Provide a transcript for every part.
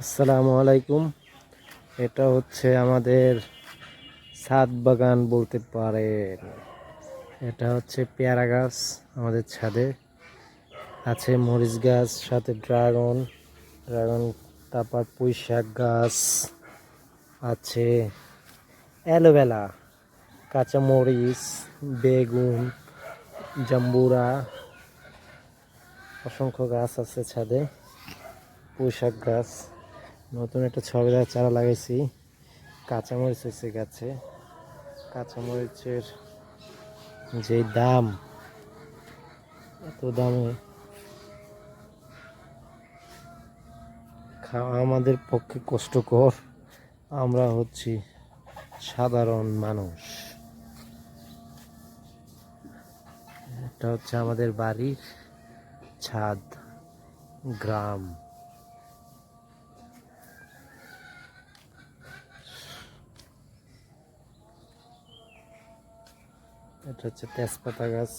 আসসালামু আলাইকুম। এটা হচ্ছে আমাদের ছাদ বাগান বলতে পারেন। এটা হচ্ছে পেয়ারা গাছ। আমাদের ছাদে আছে মরিচ গাছ, সাথে ড্রাগন ড্রাগন তারপর পুঁই শাক গাছ আছে, অ্যালোভেরা, কাঁচা মরিচ, বেগুন, জাম্বুরা, অসংখ্য গাছ আছে ছাদে। পুঁই শাক গাছ, নতুন একটা ছবেদার চারা লাগাইছি। কাঁচামরিচ হয়েছে গাছে। কাঁচামরিচের যে দাম, এত দামে খাওয়া আমাদের পক্ষে কষ্টকর। আমরা হচ্ছি সাধারণ মানুষ। এটা হচ্ছে আমাদের বাড়ির ছাদ, গ্রাম। এটা হচ্ছে তেজপাতা গাছ।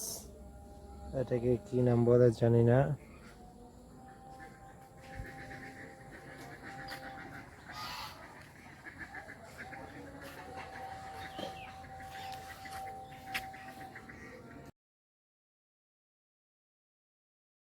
এটাকে কি নাম বলে জানি না।